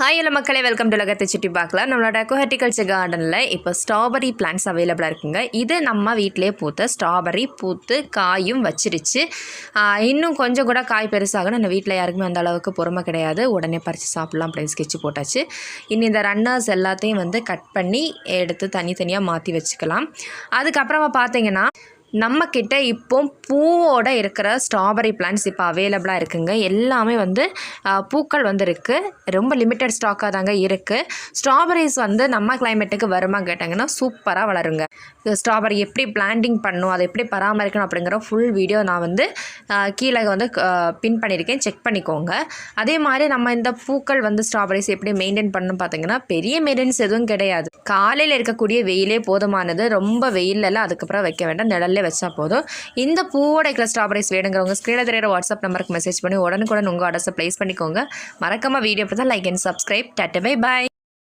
Hi எல்லா மக்களே, welcome to உலகத்தை சுற்றி பார்க்கலாம். நம்மளோட ஹார்டிகல்ச்சர் கார்டனில் இப்போ ஸ்ட்ராபெரி பிளான்ட்ஸ் அவைலபிளாக இருக்குங்க. இது நம்ம வீட்டிலே பூத்த ஸ்ட்ராபெரி பூத்து காயும் வச்சிருச்சு. இன்னும் கொஞ்சம் கூட காய் பெருசாகணும். நம்ம வீட்டில் யாருக்குமே அந்த அளவுக்கு பொறுமை கிடையாது. உடனே பறித்து சாப்பிட்லாம் அப்படின்னு ஸ்கெட்ச் போட்டாச்சு. இன்னும் இந்த ரன்னர்ஸ் எல்லாத்தையும் கட் பண்ணி எடுத்து தனித்தனியாக மாற்றி வச்சுக்கலாம். அதுக்கப்புறமா பார்த்தீங்கன்னா நம்மக்கிட்ட இப்போ பூவோடு இருக்கிற ஸ்ட்ராபெரி பிளான்ட்ஸ் இப்போ அவைலபிளாக இருக்குங்க. எல்லாமே பூக்கள் இருக்குது. ரொம்ப லிமிட்டட் ஸ்டாக்காக தாங்க இருக்குது. ஸ்ட்ராபெரிஸ் நம்ம கிளைமேட்டுக்கு வருமா கேட்டாங்கன்னா சூப்பராக வளருங்க. ஸ்ட்ராபெரி எப்படி பிளான்டிங் பண்ணணும், அதை எப்படி பராமரிக்கணும் அப்படிங்கிற ஃபுல் வீடியோ நான் கீழே பின் பண்ணியிருக்கேன், செக் பண்ணிக்கோங்க. அதே மாதிரி நம்ம இந்த பூக்கள் ஸ்ட்ராபெரிஸ் எப்படி மெயின்டைன் பண்ணணும் பார்த்தீங்கன்னா பெரிய மெயின்டெனன்ஸ் எதுவும் கிடையாது. காலையில் இருக்கக்கூடிய வெயிலே போதுமானது. ரொம்ப வெயிலெல்லாம் அதுக்கப்புறம் வைக்க வேண்டாம், நிழல்ல வச்சா போதும். இந்த பூவோட இருக்கிற ஸ்ட்ராபெரிஸ் வேணுங்கிறவங்க ஸ்க்ரீனில் தெரியுற வாட்ஸ்அப் நம்பருக்கு மெசேஜ் பண்ணி உடனுக்குடன் உங்கள் ஆர்டர்ஸை ப்ளேஸ் பண்ணிக்கோங்க. மறக்காமல் வீடியோ பார்த்தா like and subscribe. Tata bye bye.